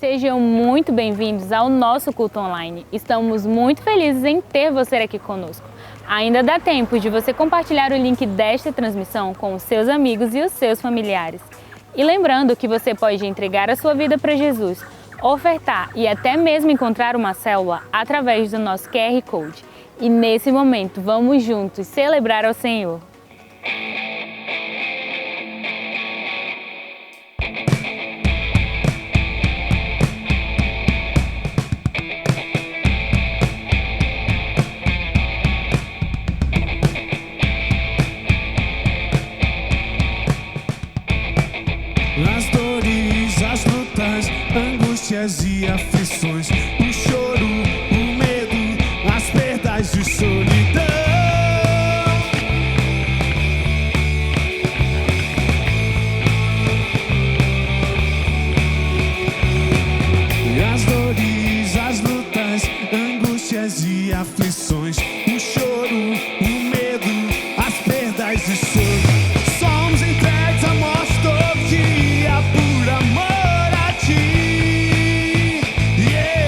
Sejam muito bem-vindos ao nosso culto online. Estamos muito felizes em ter você aqui conosco. Ainda dá tempo de você compartilhar o link desta transmissão com os seus amigos e os seus familiares. E lembrando que você pode entregar a sua vida para Jesus, ofertar e até mesmo encontrar uma célula através do nosso QR Code. E nesse momento, vamos juntos celebrar ao Senhor. As dores, as lutas, angústias e aflições, o choro, o medo, as perdas de solidão. E as dores, as lutas, angústias e aflições, o choro, o medo, as perdas de solidão. Somos entregues a morte todo dia por amor a ti. Yeah.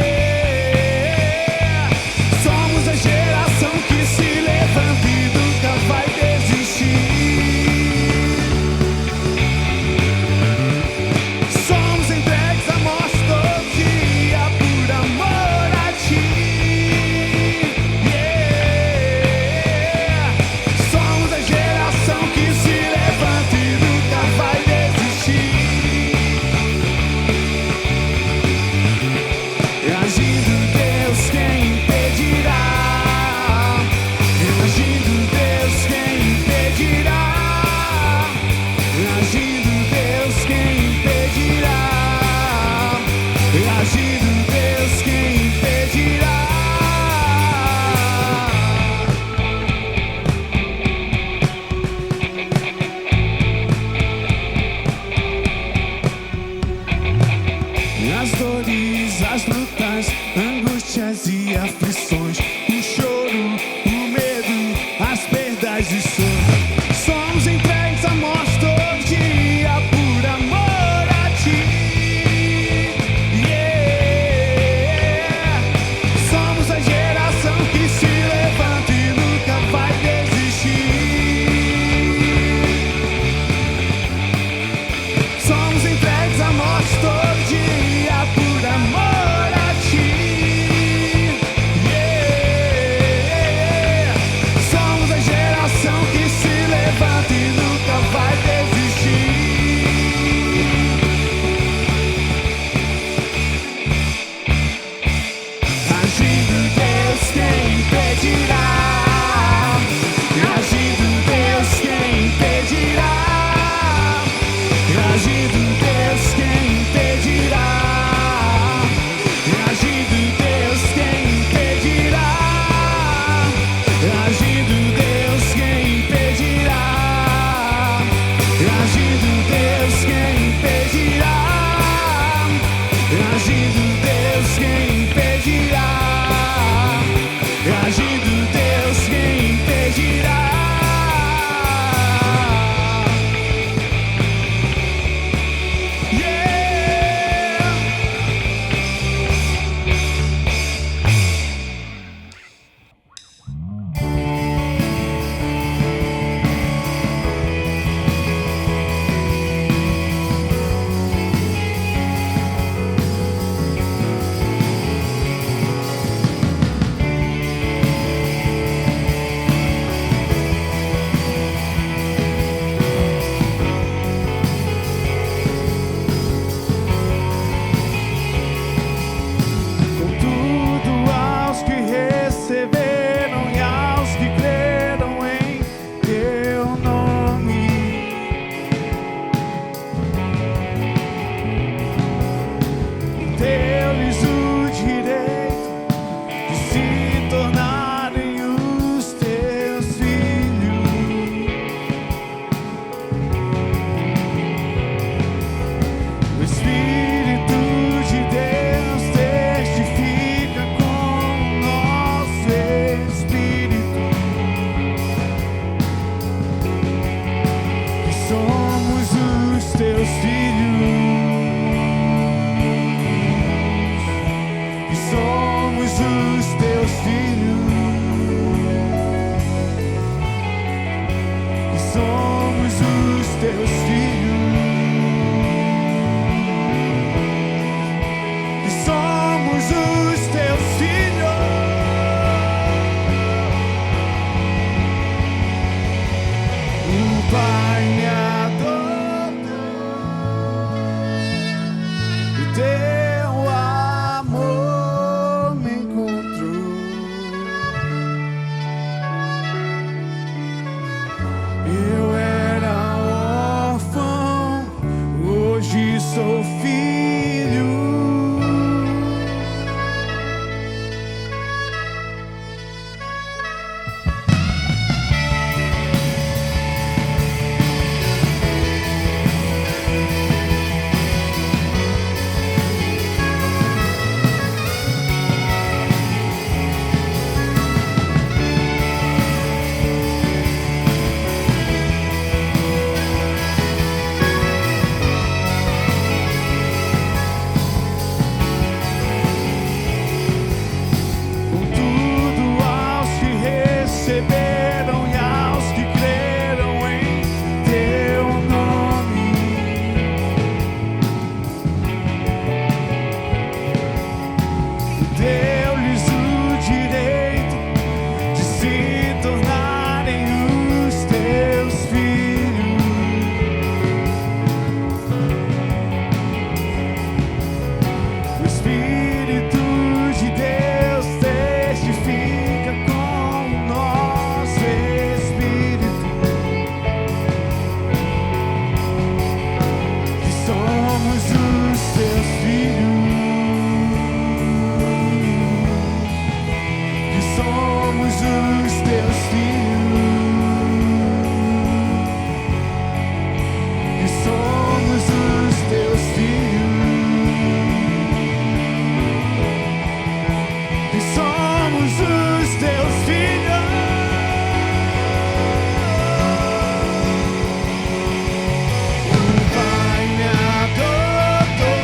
Somos a geração que se levanta e nunca vai desistir. Somos entregues a morte todo dia por amor a ti. Yeah. Somos a geração que se levanta e nunca vai desistir. E agindo Deus, quem impedirá? E agindo Deus, quem impedirá? E agindo Deus, quem impedirá? E agindo Deus, quem impedirá? E as dores, as lutas, angústias e aflições, o choro, o medo, as perdas e sonhos. Somos entregues à morte todo dia por amor a ti. Yeah. Somos a geração que se levanta e nunca vai desistir. Somos entregues à morte todo dia por amor a ti. Yeah. Somos a geração que se levanta e nunca vai desistir. Agindo Deus, quem impedirá? Agindo Deus, quem impedirá? Agindo Deus, quem impedirá? Agindo Deus, quem impedirá? Agindo Deus, quem impedirá? Agindo Deus, quem impedirá? Agindo Deus, quem impedirá? Agindo Deus, quem impedirá? Yeah. filhos, que somos os teus filhos, que somos os teus filhos. O Pai me adotou, o teu amor me encontrou. Eu era órfão, hoje sou filho. Contudo, aos que receberam e aos que creram em teu nome, deu-lhes o direito de se tornarem os teus filhos. O Espírito de Deus testifica com o nosso espírito que somos os teus filhos, que somos os teus filhos, que somos os teus filhos, que somos os teus filhos. O Pai me adotou,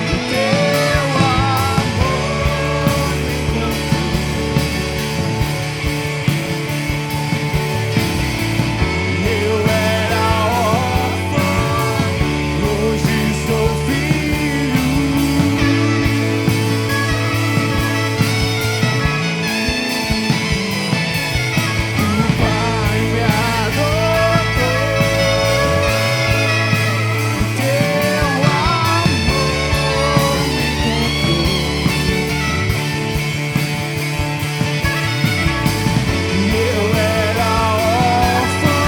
o teu amor me encontrou. Eu era órfão, hoje sou filho. O Pai me adotou, o teu amor me encontrou. Eu era órfão,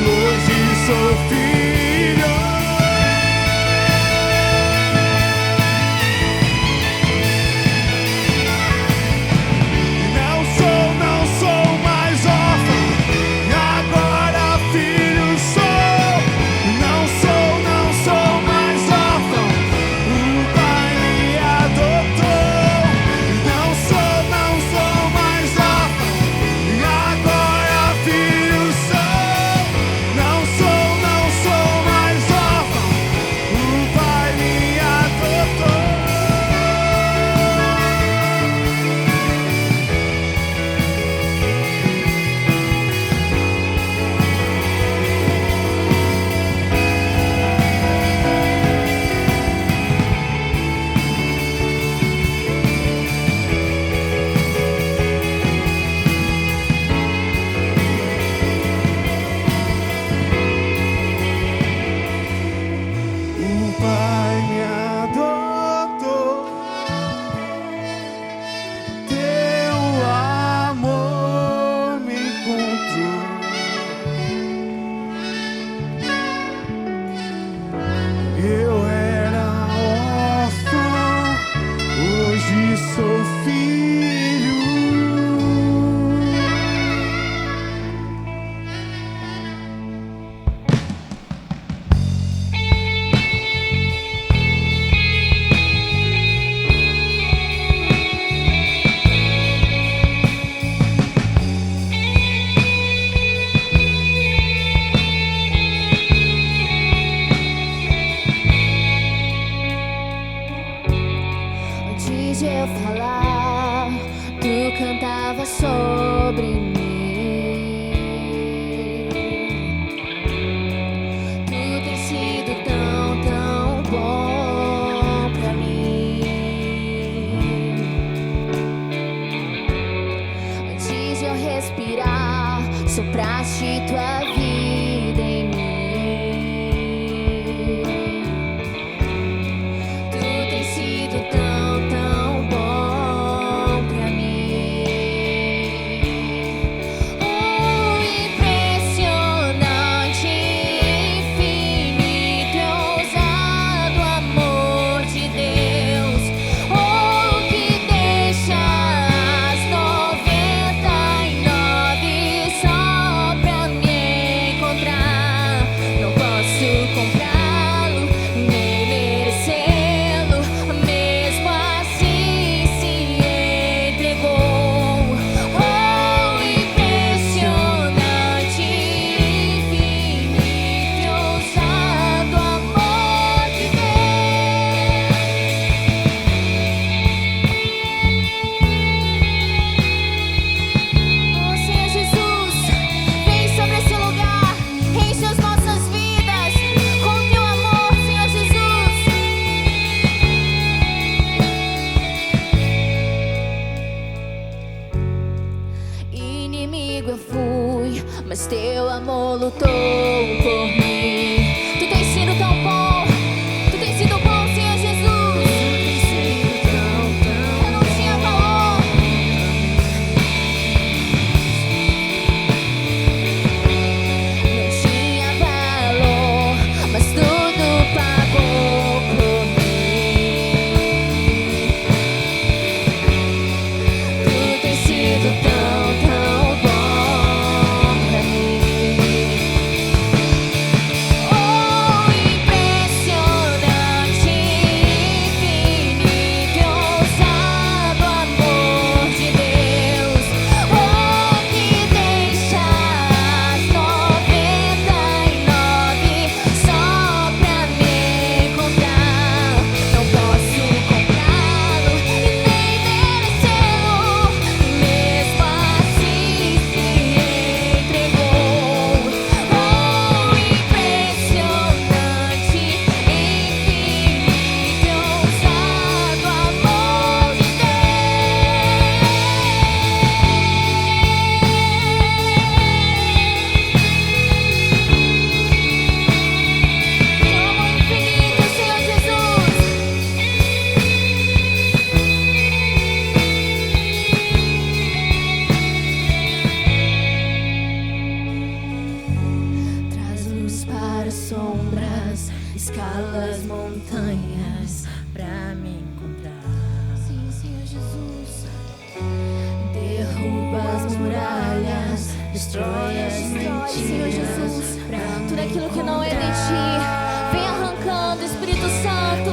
hoje sou filho. Não sou mais órfão, e agora filho sou. Não sou mais órfão, o Pai me adotou. Não sou mais órfão, e agora filho sou. Não sou mais órfão, o Pai me adotou. O Pai me adotou, teu amor me encontrou. Eu era órfão, hoje sou filho. de eu falar, tu cantava sobre mim. Tu tem sido tão, tão bom pra mim. Antes de eu respirar, sopraste tua vida em mim. Tu tem sido tão, tão bom pra mim. Oh, impressionante, infinito e ousado amor de Deus. Oh, que deixa as 99 só pra me encontrar. Não posso comprá-lo, nem merecê-lo, mesmo assim se entregou. Oh, impressionante, infinito e ousado amor de Deus. Oh, Senhor Jesus, vem sobre esse lugar, enche as nossas vidas com teu amor, Senhor Jesus. Inimigo eu fui, mas teu amor lutou por mim. Tu tens sido tão bom, tu tens sido bom, Senhor Jesus. Eu não tinha valor, não tinha valor, mas tudo pagou por mim. Tu tens sido tão, tão bom pra mim. Oh, impressionante, infinito e ousado amor de Deus. Oh, que deixa as 99 só pra me encontrar. Não posso comprá-lo e nem merecê-lo, mesmo assim se entregou. Oh, impressionante, infinito e ousado amor de Deus. Teu amor infinito, Senhor Jesus. Traz luz para as sombras, escala as montanhas pra me encontrar. Sim, Senhor Jesus. Derruba as muralhas, destrói as mentiras, Senhor Jesus. Tudo aquilo que não é de ti, vem arrancando, Espírito Santo.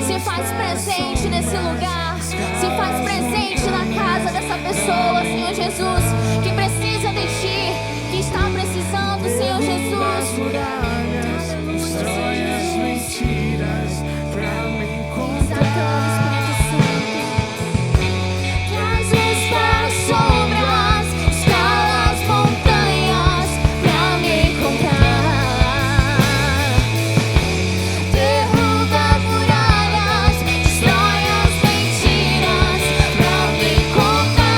Se faz presente nesse lugar, se faz presente na casa dessa pessoa, Senhor Jesus, que precisa de ti, que está precisando, Senhor Jesus. Destrói as mentiras pra me Exaltando, encontrar. Espírito Santo. Traz luz para as sombras, escala as montanhas pra me encontrar. Derruba as muralhas, destrói as mentiras pra me encontrar.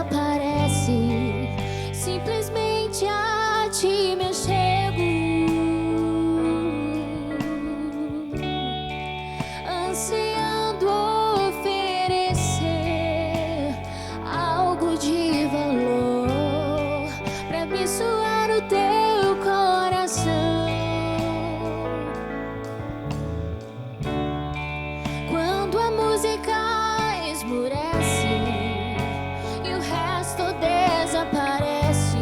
desaparece, simplesmente a ti me chego, ansiando oferecer algo de valor pra abençoar o teu coração. Quando a música esmurece e o resto desaparece,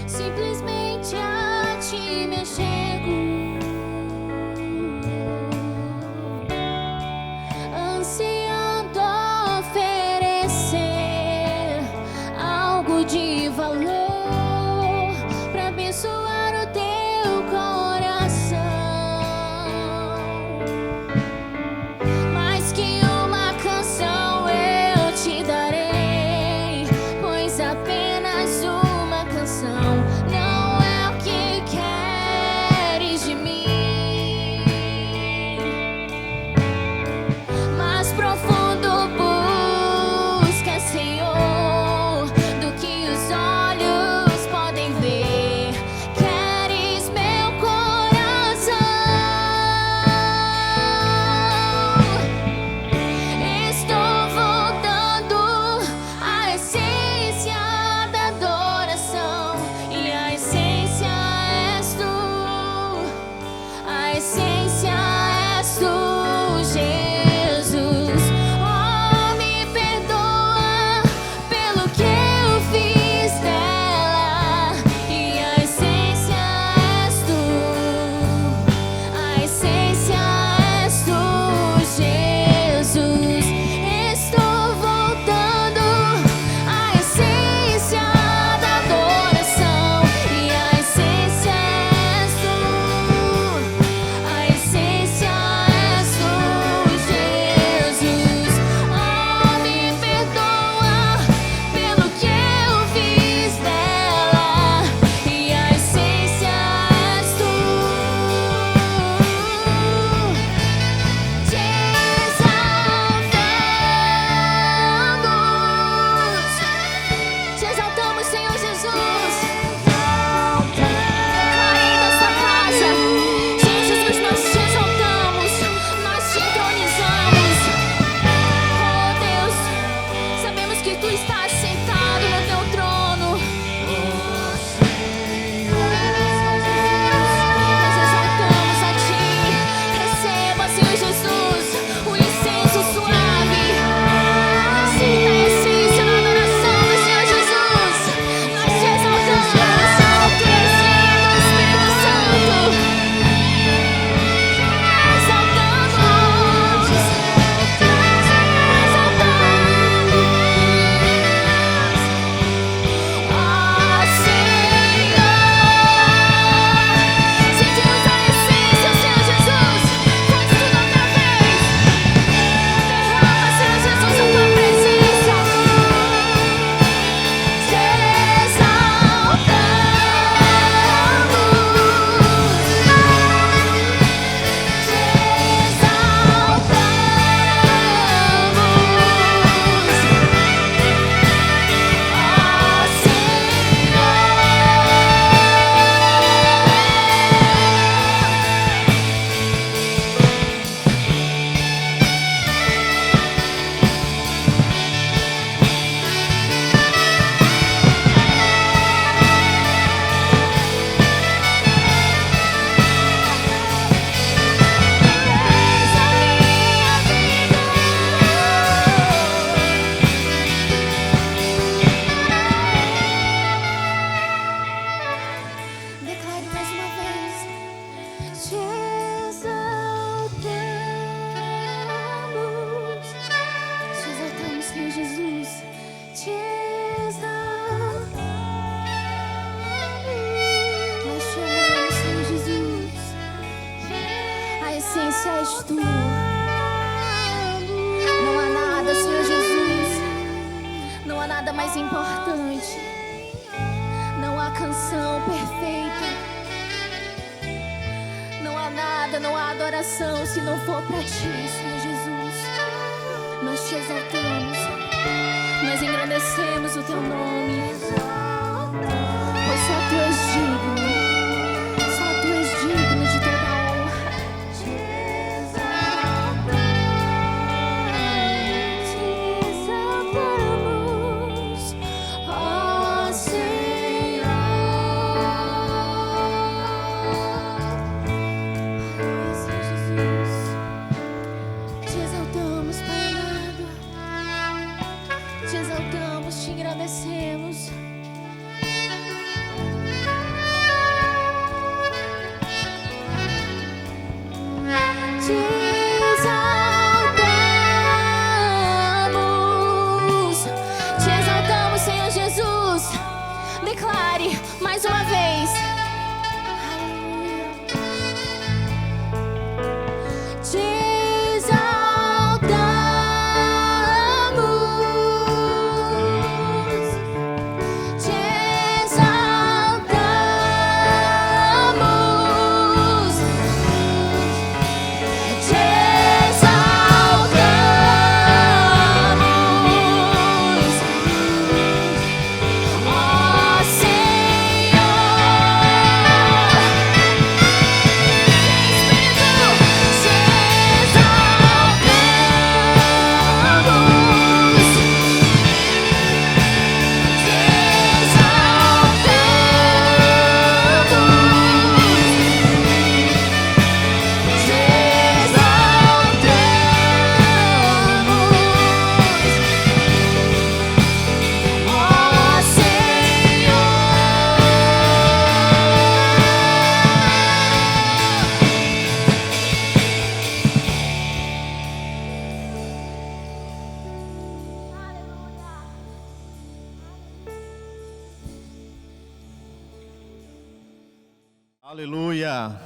simplesmente a ti me chego, ansiando oferecer algo de valor pra abençoar o teu coração. Mais que uma canção eu te darei, pois apenas uma canção não é o que queres de mim. Mais profundo busca, Senhor, do que os olhos podem ver. Queres meu coração. Estou voltando à essência da adoração, e a essência és tu, a essência és tu, Jesus. Oh, me perdoa pelo que eu fiz dela, e a essência és tu, a essência és tu, Jesus. Estou voltando à essência da adoração, e a essência és tu, a essência és tu, Jesus. Oh, me perdoa pelo que eu fiz dela, e a essência és tu. Te exaltamos, Senhor Jesus. Declarei nesta casa, Senhor Jesus, nós te exaltamos, nós te entronizamos. Oh Deus, sabemos que tu estás sentado no teu trono. Nós exaltamos a ti. Receba, Senhor Jesus, o incenso suave. Sinta a essência da adoração do Senhor Jesus. Nós te exaltamos, Alto e Espírito Santo. Exaltamos, sentimos a essência, Senhor Jesus. Faz tudo outra vez. Derrama, Senhor Jesus, a tua presença. Te exaltamos. Declare mais uma vez. Te exaltamos, Senhor Jesus. Te exaltamos. Nós te amamos, Senhor Jesus. A essência és tu. Não há nada, Senhor Jesus. Não há nada mais importante. Não há canção perfeita. Não há nada, não há adoração se não for para ti, Senhor Jesus. Nós te exaltamos. Nós engrandecemos o teu nome, pois só tu és digno, só tu és digno de toda a honra. Te exaltamos, ó Senhor. Aleluia, Senhor Jesus. Te exaltamos, Pai amado. Te exaltamos, te engrandecemos. Te exaltamos, Senhor Jesus. Declare mais uma vez. Aleluia. Te exaltamos. Te exaltamos. Te exaltamos, ó Senhor. Aleluia.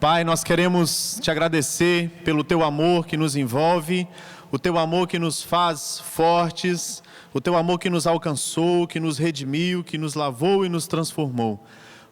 Pai, nós queremos te agradecer pelo teu amor que nos envolve, o teu amor que nos faz fortes, o teu amor que nos alcançou, que nos redimiu, que nos lavou e nos transformou.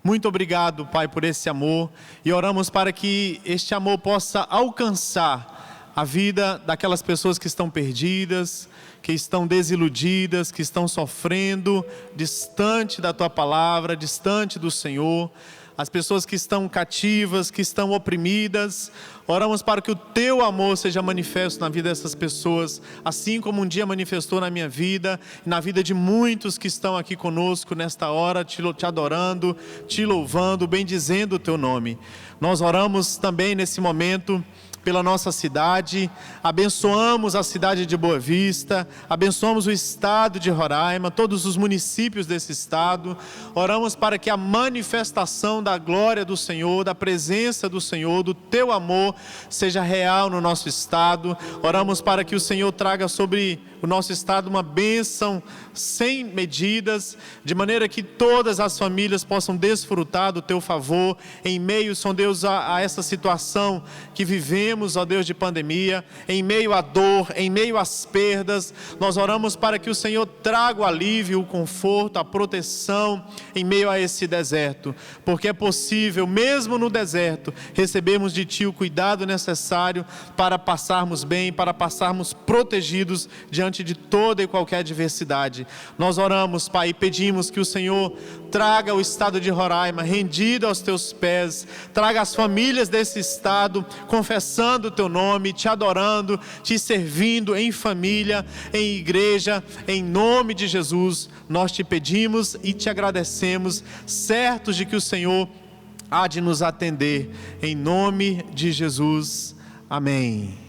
Muito obrigado, Pai, por esse amor, e oramos para que este amor possa alcançar a vida daquelas pessoas que estão perdidas, que estão desiludidas, que estão sofrendo, distante da tua palavra, distante do Senhor. As pessoas que estão cativas, que estão oprimidas, oramos para que o teu amor seja manifesto na vida dessas pessoas, assim como um dia manifestou na minha vida, e na vida de muitos que estão aqui conosco nesta hora, te adorando, te louvando, bendizendo o teu nome. Nós oramos também nesse momento pela nossa cidade, abençoamos a cidade de Boa Vista, abençoamos o estado de Roraima, todos os municípios desse estado. Oramos para que a manifestação da glória do Senhor, da presença do Senhor, do teu amor seja real no nosso estado. Oramos para que o Senhor traga sobre o nosso estado uma bênção sem medidas, de maneira que todas as famílias possam desfrutar do teu favor em meio, São Deus, a essa situação que vivemos, ó Deus, de pandemia, em meio à dor, em meio às perdas. Nós oramos para que o Senhor traga o alívio, o conforto, a proteção em meio a esse deserto, porque é possível, mesmo no deserto, recebermos de Ti o cuidado necessário para passarmos bem, para passarmos protegidos diante de toda e qualquer adversidade. Nós oramos, Pai, e pedimos que o Senhor traga o estado de Roraima rendido aos Teus pés, traga as famílias desse estado confessando o Teu nome, Te adorando, Te servindo em família, em igreja, em nome de Jesus. Nós Te pedimos e Te agradecemos, certos de que o Senhor há de nos atender, em nome de Jesus. Amém.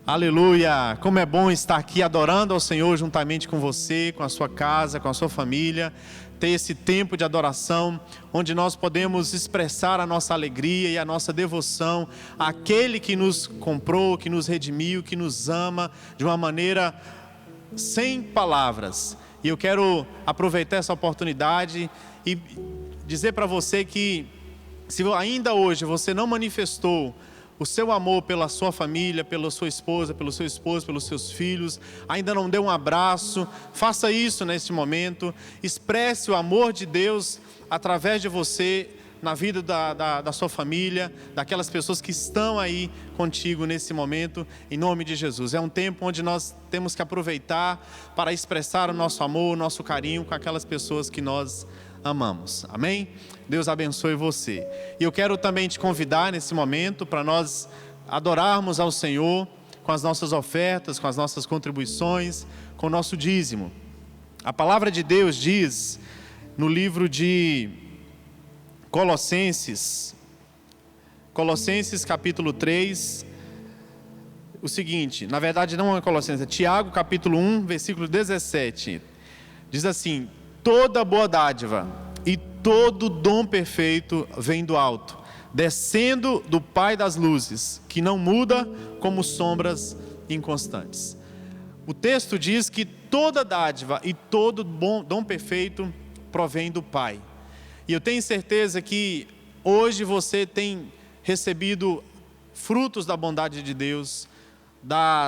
Aleluia! Como é bom estar aqui adorando ao Senhor juntamente com você, com a sua casa, com a sua família. Ter esse tempo de adoração, onde nós podemos expressar a nossa alegria e a nossa devoção àquele que nos comprou, que nos redimiu, que nos ama de uma maneira sem palavras. E eu quero aproveitar essa oportunidade e dizer para você que, se ainda hoje você não manifestou o seu amor pela sua família, pela sua esposa, pelo seu esposo, pelos seus filhos, ainda não deu um abraço, faça isso neste momento, expresse o amor de Deus através de você na vida da sua família, daquelas pessoas que estão aí contigo nesse momento, em nome de Jesus. É um tempo onde nós temos que aproveitar para expressar o nosso amor, o nosso carinho com aquelas pessoas que nós amamos. Amém? Deus abençoe você. E eu quero também te convidar nesse momento para nós adorarmos ao Senhor com as nossas ofertas, com as nossas contribuições, com o nosso dízimo. A palavra de Deus diz no livro de Colossenses capítulo 3, o seguinte, na verdade não é Colossenses, é Tiago capítulo 1, versículo 17. Diz assim: toda boa dádiva e todo dom perfeito vem do alto, descendo do Pai das luzes, que não muda como sombras inconstantes. O texto diz que toda dádiva e todo bom dom perfeito provém do Pai. E eu tenho certeza que hoje você tem recebido frutos da bondade de Deus,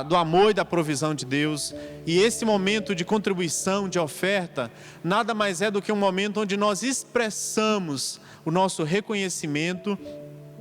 do amor e da provisão de Deus. E esse momento de contribuição, de oferta, nada mais é do que um momento onde nós expressamos o nosso reconhecimento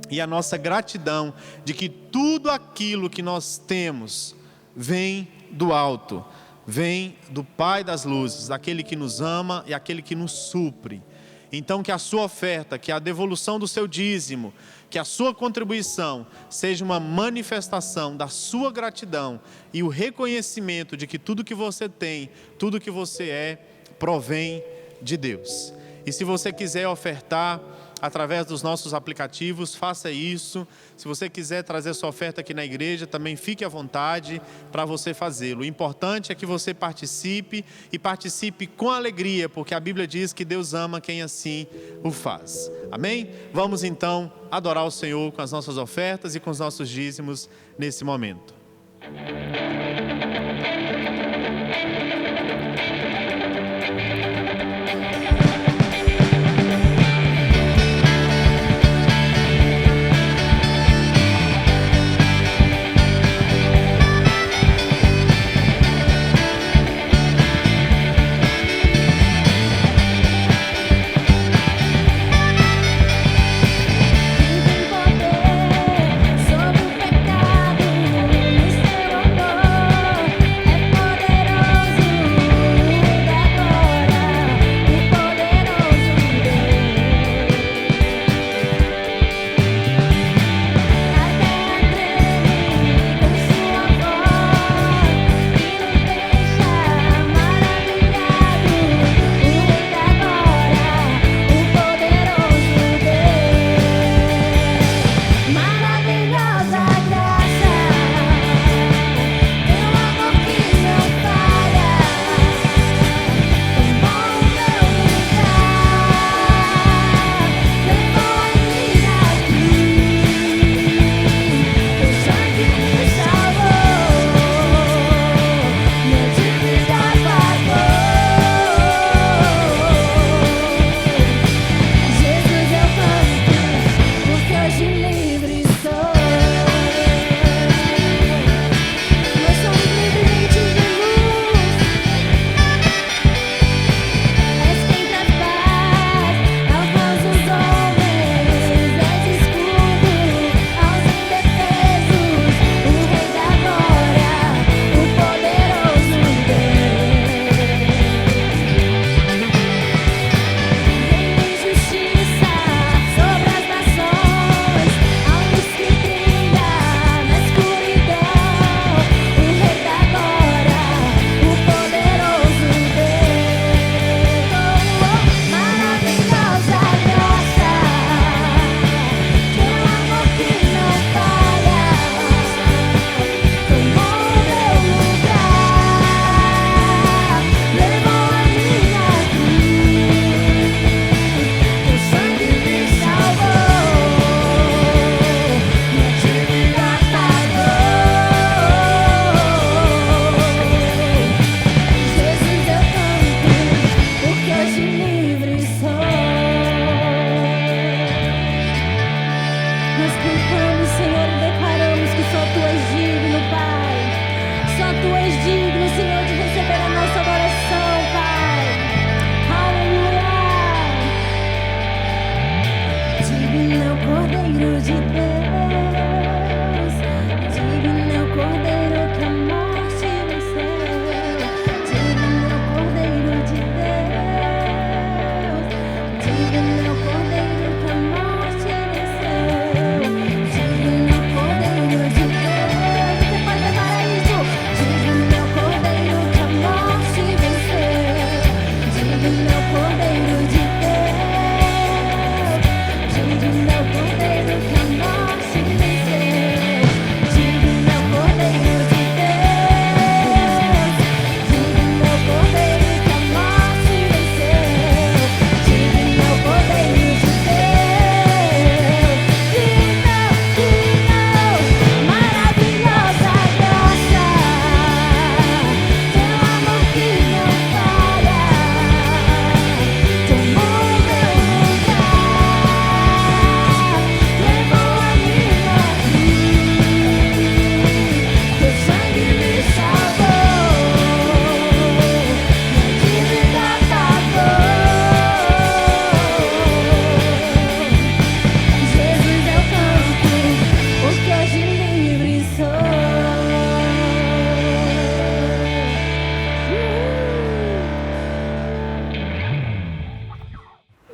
e a nossa gratidão de que tudo aquilo que nós temos vem do alto, vem do Pai das luzes, daquele que nos ama e aquele que nos supre. Então que a sua oferta, que a devolução do seu dízimo, que a sua contribuição seja uma manifestação da sua gratidão e o reconhecimento de que tudo que você tem, tudo que você é, provém de Deus. E se você quiser ofertar através dos nossos aplicativos, faça isso. Se você quiser trazer sua oferta aqui na igreja, também fique à vontade para você fazê-lo. O importante é que você participe e participe com alegria, porque a Bíblia diz que Deus ama quem assim o faz. Amém? Vamos então adorar o Senhor com as nossas ofertas e com os nossos dízimos nesse momento. Sobre o pecado, no teu amor.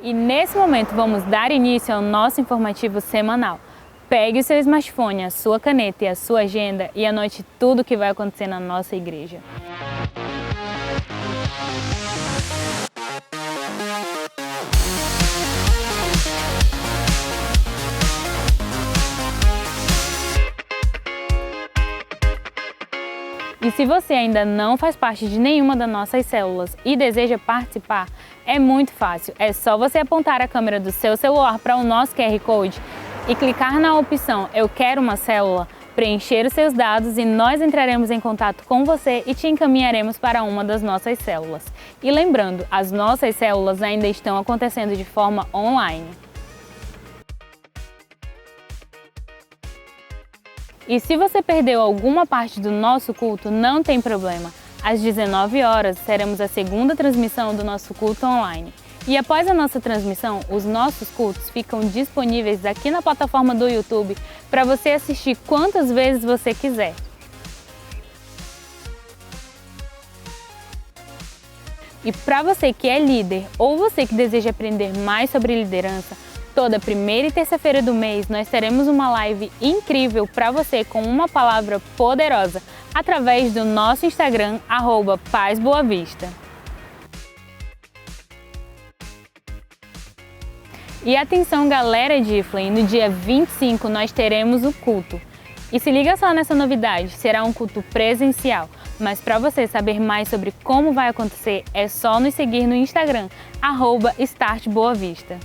E nesse momento vamos dar início ao nosso informativo semanal. Pegue o seu smartphone, a sua caneta e a sua agenda e anote tudo o que vai acontecer na nossa igreja. E se você ainda não faz parte de nenhuma das nossas células e deseja participar, é muito fácil. É só você apontar a câmera do seu celular para o nosso QR Code e clicar na opção Eu Quero uma Célula, preencher os seus dados e nós entraremos em contato com você e te encaminharemos para uma das nossas células. E lembrando, as nossas células ainda estão acontecendo de forma online. E se você perdeu alguma parte do nosso culto, não tem problema. Às 19 horas teremos a segunda transmissão do nosso culto online. E após a nossa transmissão, os nossos cultos ficam disponíveis aqui na plataforma do YouTube para você assistir quantas vezes você quiser. E para você que é líder ou você que deseja aprender mais sobre liderança, toda primeira e terça-feira do mês nós teremos uma live incrível para você com uma palavra poderosa através do nosso Instagram, @PazBoaVista. E atenção galera de Iflin, no dia 25 nós teremos o culto. E se liga só nessa novidade, será um culto presencial. Mas para você saber mais sobre como vai acontecer, é só nos seguir no Instagram, @StartBoaVista.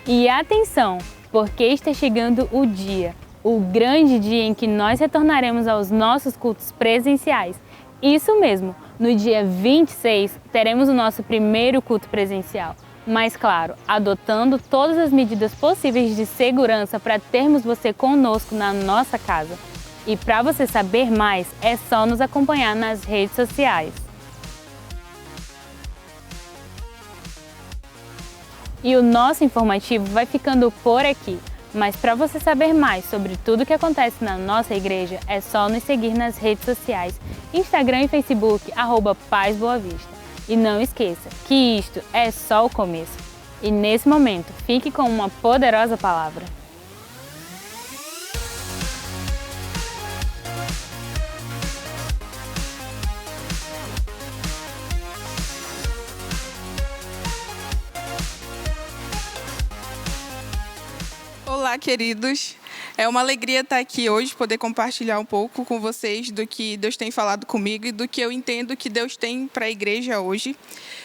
E atenção, porque está chegando o dia, o grande dia em que nós retornaremos aos nossos cultos presenciais. Isso mesmo, no dia 26 teremos o nosso primeiro culto presencial. Mas claro, adotando todas as medidas possíveis de segurança para termos você conosco na nossa casa. E para você saber mais, é só nos acompanhar nas redes sociais. E o nosso informativo vai ficando por aqui. Mas para você saber mais sobre tudo o que acontece na nossa igreja, é só nos seguir nas redes sociais, Instagram e Facebook, @PazBoaVista. E não esqueça que isto é só o começo. E nesse momento, fique com uma poderosa palavra. Olá, queridos. É uma alegria estar aqui hoje, poder compartilhar um pouco com vocês do que Deus tem falado comigo e do que eu entendo que Deus tem para a igreja hoje.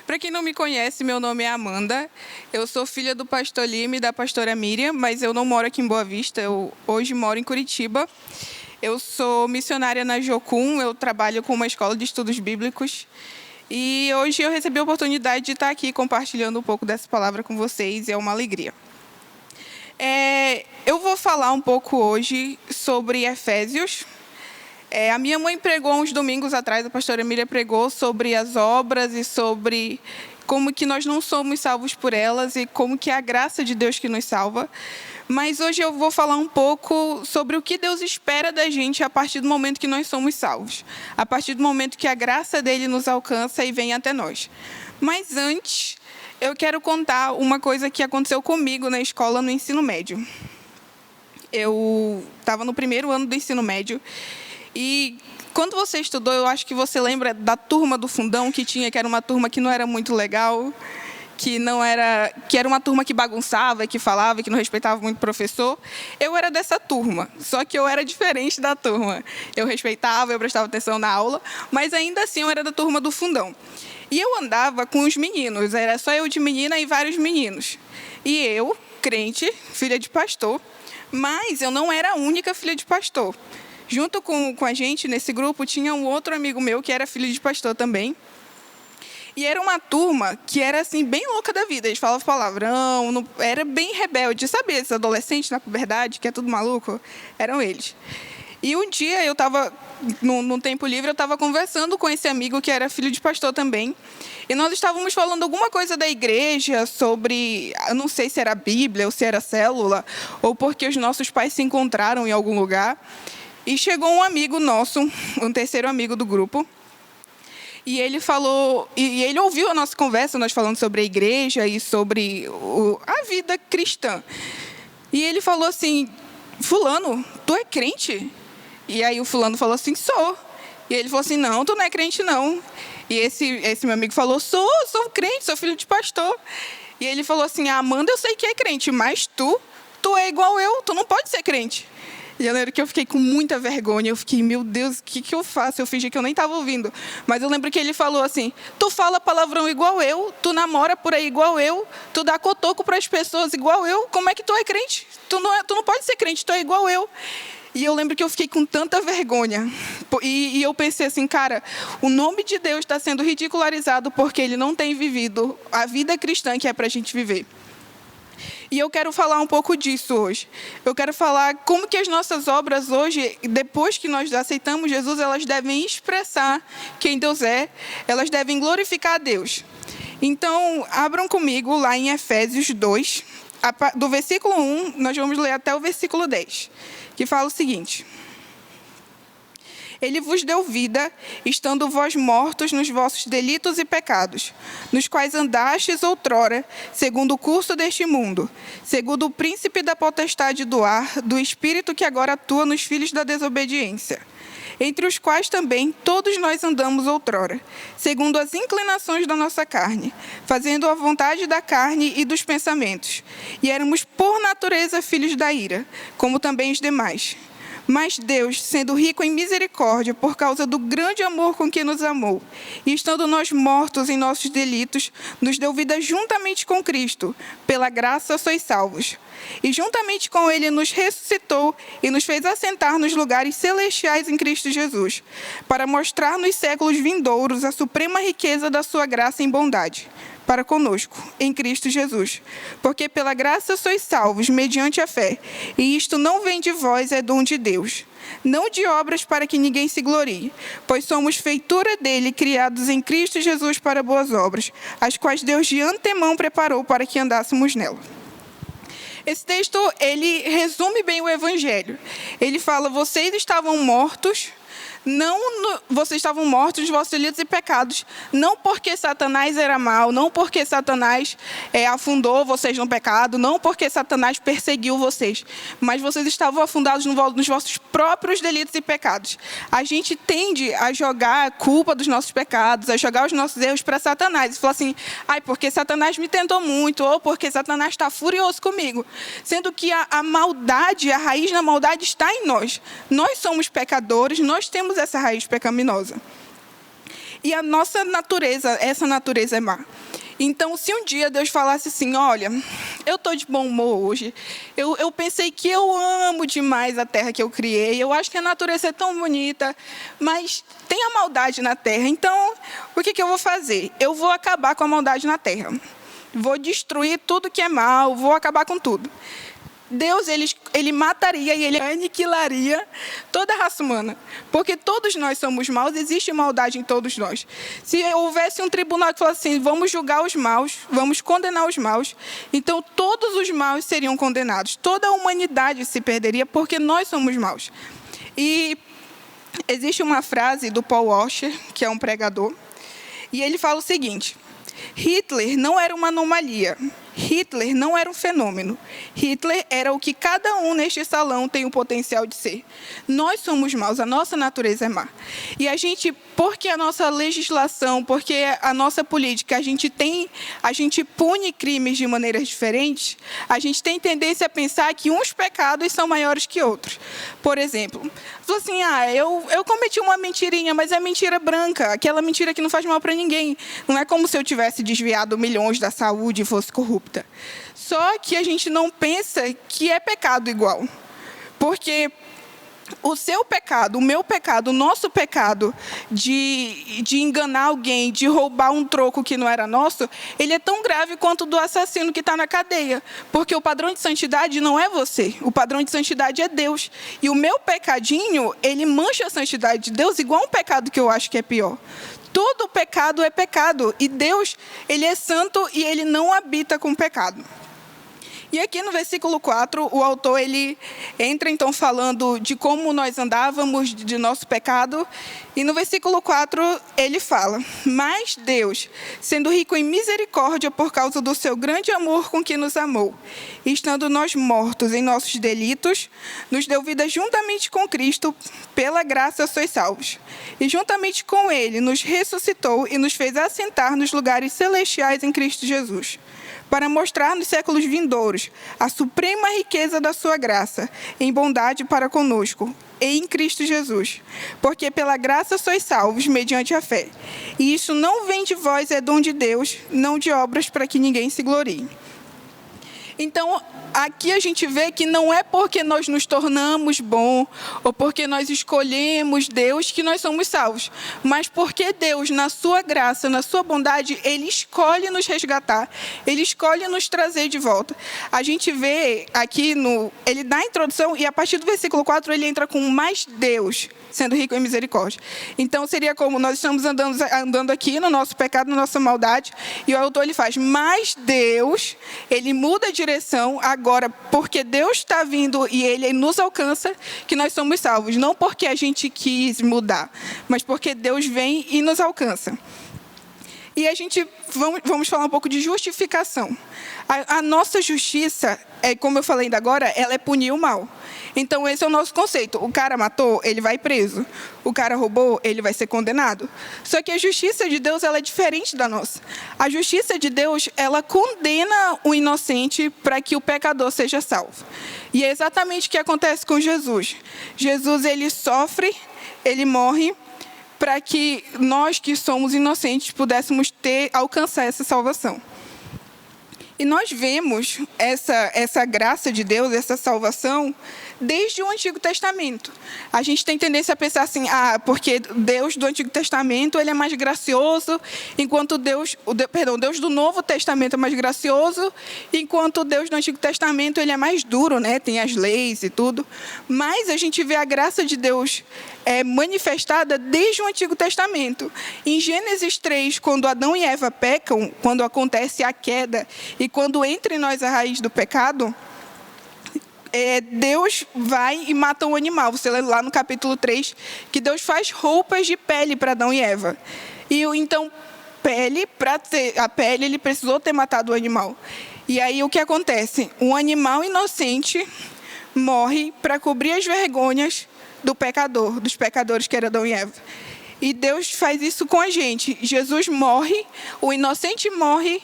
Para quem não me conhece, meu nome é Amanda. Eu sou filha do pastor Lime e da pastora Miriam, mas eu não moro aqui em Boa Vista, eu hoje moro em Curitiba. Eu sou missionária na Jocum, eu trabalho com uma escola de estudos bíblicos. E hoje eu recebi a oportunidade de estar aqui compartilhando um pouco dessa palavra com vocês e é uma alegria. Eu vou falar um pouco hoje sobre Efésios. A minha mãe pregou uns domingos atrás, a pastora Emília pregou sobre as obras e sobre como que nós não somos salvos por elas e como que é a graça de Deus que nos salva. Mas hoje eu vou falar um pouco sobre o que Deus espera da gente a partir do momento que nós somos salvos. A partir do momento que a graça dele nos alcança e vem até nós. Mas antes, eu quero contar uma coisa que aconteceu comigo na escola no ensino médio. Eu estava no primeiro ano do ensino médio e quando você estudou, eu acho que você lembra da turma do fundão que tinha, que era uma turma que não era muito legal, que era uma turma que bagunçava, que falava, que não respeitava muito o professor. Eu era dessa turma, só que eu era diferente da turma. Eu respeitava, eu prestava atenção na aula, mas ainda assim eu era da turma do fundão. E eu andava com os meninos, era só eu de menina e vários meninos. E eu, crente, filha de pastor, mas eu não era a única filha de pastor. Junto com a gente, nesse grupo, tinha um outro amigo meu que era filho de pastor também. E era uma turma que era assim, bem louca da vida. Eles falavam palavrão, era bem rebelde. Sabe esses adolescentes na puberdade, que é tudo maluco? Eram eles. E um dia eu estava, num tempo livre, eu estava conversando com esse amigo que era filho de pastor também. E nós estávamos falando alguma coisa da igreja sobre, eu não sei se era a Bíblia ou se era célula, ou porque os nossos pais se encontraram em algum lugar. E chegou um amigo nosso, um terceiro amigo do grupo. E ele falou, e ele ouviu a nossa conversa, nós falando sobre a igreja e sobre a vida cristã. E ele falou assim, fulano, tu é crente? E aí o fulano falou assim, sou. E ele falou assim, não, tu não é crente não. E esse meu amigo falou, sou crente, sou filho de pastor. E ele falou assim, a Amanda eu sei que é crente, mas tu é igual eu, tu não pode ser crente. E eu lembro que eu fiquei com muita vergonha, eu fiquei, meu Deus, o que eu faço? Eu fingi que eu nem estava ouvindo. Mas eu lembro que ele falou assim, tu fala palavrão igual eu, tu namora por aí igual eu, tu dá cotoco para as pessoas igual eu, como é que tu é crente? Tu não pode ser crente, tu é igual eu. E eu lembro que eu fiquei com tanta vergonha. E eu pensei assim, cara, o nome de Deus está sendo ridicularizado porque ele não tem vivido a vida cristã que é para a gente viver. E eu quero falar um pouco disso hoje. Eu quero falar como que as nossas obras hoje, depois que nós aceitamos Jesus, elas devem expressar quem Deus é, elas devem glorificar a Deus. Então, abram comigo lá em Efésios 2, do versículo 1, nós vamos ler até o versículo 10, que fala o seguinte: Ele vos deu vida, estando vós mortos nos vossos delitos e pecados, nos quais andastes outrora, segundo o curso deste mundo, segundo o príncipe da potestade do ar, do espírito que agora atua nos filhos da desobediência, entre os quais também todos nós andamos outrora, segundo as inclinações da nossa carne, fazendo a vontade da carne e dos pensamentos, e éramos por natureza filhos da ira, como também os demais. Mas Deus, sendo rico em misericórdia, por causa do grande amor com que nos amou, e estando nós mortos em nossos delitos, nos deu vida juntamente com Cristo. Pela graça sois salvos. E juntamente com Ele nos ressuscitou e nos fez assentar nos lugares celestiais em Cristo Jesus, para mostrar nos séculos vindouros a suprema riqueza da sua graça em bondade para conosco, em Cristo Jesus. Porque pela graça sois salvos, mediante a fé. E isto não vem de vós, é dom de Deus. Não de obras para que ninguém se glorie, pois somos feitura dele, criados em Cristo Jesus para boas obras, as quais Deus de antemão preparou para que andássemos nela. Esse texto, ele resume bem o Evangelho. Ele fala, vocês estavam mortos nos vossos delitos e pecados, não porque Satanás era mau, não porque Satanás afundou vocês no pecado, não porque Satanás perseguiu vocês, mas vocês estavam afundados nos vossos próprios delitos e pecados. A gente tende a jogar a culpa dos nossos pecados, a jogar os nossos erros para Satanás, e falar assim, porque Satanás me tentou muito, ou porque Satanás está furioso comigo, sendo que a maldade, a raiz da maldade está em nós. Nós somos pecadores, nós temos essa raiz pecaminosa. E a nossa natureza, essa natureza é má. Então, se um dia Deus falasse assim, olha, eu estou de bom humor hoje, eu pensei que eu amo demais a terra que eu criei, eu acho que a natureza é tão bonita, mas tem a maldade na terra, então, o que eu vou fazer? Eu vou acabar com a maldade na terra. Vou destruir tudo que é mal, vou acabar com tudo. Deus, ele mataria e ele aniquilaria toda a raça humana. Porque todos nós somos maus, existe maldade em todos nós. Se houvesse um tribunal que falasse assim, vamos julgar os maus, vamos condenar os maus, então todos os maus seriam condenados. Toda a humanidade se perderia porque nós somos maus. E existe uma frase do Paul Washer, que é um pregador, e ele fala o seguinte: Hitler não era uma anomalia. Hitler não era um fenômeno. Hitler era o que cada um neste salão tem o potencial de ser. Nós somos maus, a nossa natureza é má. E a gente, porque a nossa legislação, porque a nossa política, a gente pune crimes de maneiras diferentes, a gente tem tendência a pensar que uns pecados são maiores que outros. Por exemplo, falou assim, eu cometi uma mentirinha, mas é mentira branca, aquela mentira que não faz mal para ninguém. Não é como se eu tivesse desviado milhões da saúde e fosse corrupta. Só que a gente não pensa que é pecado igual. Porque o seu pecado, o meu pecado, o nosso pecado de enganar alguém, de roubar um troco que não era nosso, ele é tão grave quanto o do assassino que está na cadeia. Porque o padrão de santidade não é você, o padrão de santidade é Deus. E o meu pecadinho, ele mancha a santidade de Deus igual um pecado que eu acho que é pior. Todo pecado é pecado. E Deus, ele é santo e ele não habita com pecado. E aqui no versículo 4, o autor ele entra então falando de como nós andávamos, de nosso pecado. E no versículo 4 ele fala: mas Deus, sendo rico em misericórdia por causa do seu grande amor com que nos amou, estando nós mortos em nossos delitos, nos deu vida juntamente com Cristo, pela graça sois salvos. E juntamente com ele nos ressuscitou e nos fez assentar nos lugares celestiais em Cristo Jesus, para mostrar nos séculos vindouros a suprema riqueza da sua graça, em bondade para conosco, em Cristo Jesus. Porque pela graça sois salvos, mediante a fé. E isso não vem de vós, é dom de Deus, não de obras para que ninguém se glorie. Então, aqui a gente vê que não é porque nós nos tornamos bons ou porque nós escolhemos Deus que nós somos salvos, mas porque Deus, na sua graça, na sua bondade, Ele escolhe nos resgatar, Ele escolhe nos trazer de volta. A gente vê aqui, ele dá a introdução e a partir do versículo 4 ele entra com mais Deus, sendo rico em misericórdia. Então seria como nós estamos andando aqui no nosso pecado, na nossa maldade, e o autor ele faz, mas Deus, ele muda a direção agora, porque Deus está vindo e ele nos alcança, que nós somos salvos, não porque a gente quis mudar, mas porque Deus vem e nos alcança. E a gente, vamos falar um pouco de justificação. A nossa justiça, como eu falei ainda agora, ela é punir o mal. Então esse é o nosso conceito. O cara matou, ele vai preso. O cara roubou, ele vai ser condenado. Só que a justiça de Deus, ela é diferente da nossa. A justiça de Deus, ela condena o inocente para que o pecador seja salvo. E é exatamente o que acontece com Jesus. Jesus, ele sofre, ele morre, para que nós que somos inocentes pudéssemos alcançar essa salvação. E nós vemos essa graça de Deus, essa salvação, desde o Antigo Testamento. A gente tem tendência a pensar assim, porque Deus do Antigo Testamento ele é mais gracioso, enquanto Deus do Novo Testamento é mais gracioso, enquanto o Deus do Antigo Testamento ele é mais duro, né? Tem as leis e tudo. Mas a gente vê a graça de Deus manifestada desde o Antigo Testamento. Em Gênesis 3, quando Adão e Eva pecam, quando acontece a queda e quando entra em nós a raiz do pecado, Deus vai e mata um animal. Você lê lá no capítulo 3 que Deus faz roupas de pele para Adão e Eva. E então, para ter a pele, ele precisou ter matado o animal. E aí o que acontece? Um animal inocente morre para cobrir as vergonhas do pecador, dos pecadores que era Adão e Eva. E Deus faz isso com a gente. Jesus morre, o inocente morre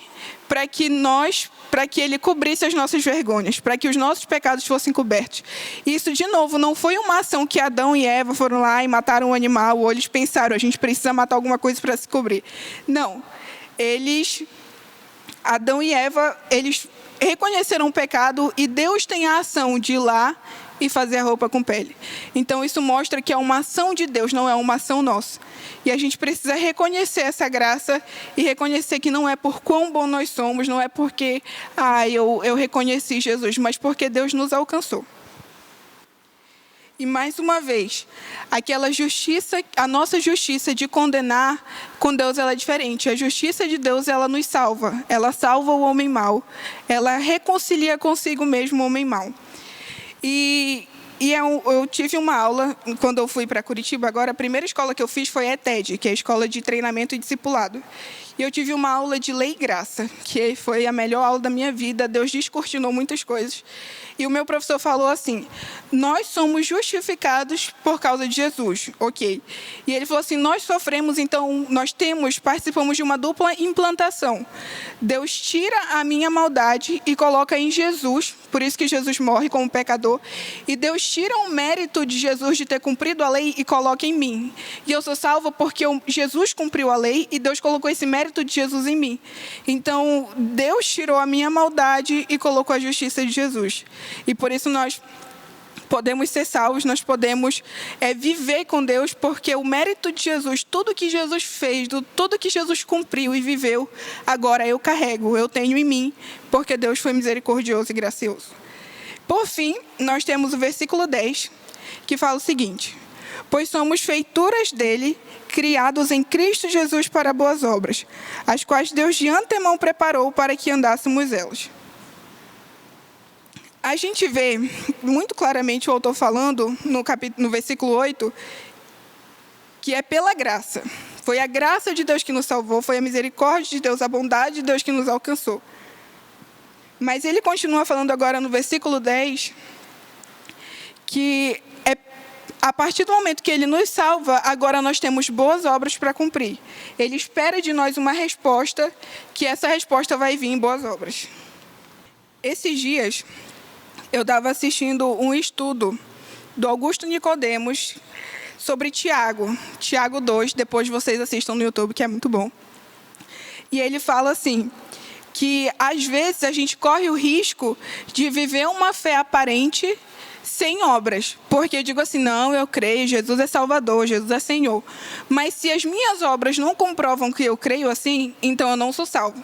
para que ele cobrisse as nossas vergonhas, para que os nossos pecados fossem cobertos. Isso, de novo, não foi uma ação que Adão e Eva foram lá e mataram um animal, ou eles pensaram, a gente precisa matar alguma coisa para se cobrir. Não. Adão e Eva, eles reconheceram o pecado e Deus tem a ação de ir lá e fazer a roupa com pele. Então isso mostra que é uma ação de Deus, não é uma ação nossa. E a gente precisa reconhecer essa graça e reconhecer que não é por quão bom nós somos, não é porque eu reconheci Jesus, mas porque Deus nos alcançou. E mais uma vez, aquela justiça, a nossa justiça de condenar com Deus ela é diferente. A justiça de Deus ela nos salva, ela salva o homem mau, ela reconcilia consigo mesmo o homem mau. E eu tive uma aula, quando eu fui para Curitiba agora, a primeira escola que eu fiz foi a ETED, que é a Escola de Treinamento e Discipulado. E eu tive uma aula de Lei e Graça, que foi a melhor aula da minha vida. Deus descortinou muitas coisas. E o meu professor falou assim, nós somos justificados por causa de Jesus, ok. E ele falou assim, nós sofremos, então participamos de uma dupla implantação. Deus tira a minha maldade e coloca em Jesus, por isso que Jesus morre como pecador. E Deus tira o mérito de Jesus de ter cumprido a lei e coloca em mim. E eu sou salva porque Jesus cumpriu a lei e Deus colocou esse mérito de Jesus em mim. Então, Deus tirou a minha maldade e colocou a justiça de Jesus. E por isso nós podemos ser salvos, nós podemos viver com Deus, porque o mérito de Jesus, tudo que Jesus fez, tudo que Jesus cumpriu e viveu, agora eu carrego, eu tenho em mim, porque Deus foi misericordioso e gracioso. Por fim, nós temos o versículo 10, que fala o seguinte, pois somos feituras dele, criados em Cristo Jesus para boas obras, as quais Deus de antemão preparou para que andássemos elas. A gente vê muito claramente o autor falando no versículo 8, que é pela graça. Foi a graça de Deus que nos salvou, foi a misericórdia de Deus, a bondade de Deus que nos alcançou. Mas ele continua falando agora no versículo 10, que a partir do momento que ele nos salva, agora nós temos boas obras para cumprir. Ele espera de nós uma resposta, que essa resposta vai vir em boas obras. Esses dias, eu estava assistindo um estudo do Augusto Nicodemos sobre Tiago 2, depois vocês assistam no YouTube, que é muito bom. E ele fala assim, que às vezes a gente corre o risco de viver uma fé aparente sem obras, porque eu digo assim, não, eu creio, Jesus é Salvador, Jesus é Senhor, mas se as minhas obras não comprovam que eu creio assim, então eu não sou salvo.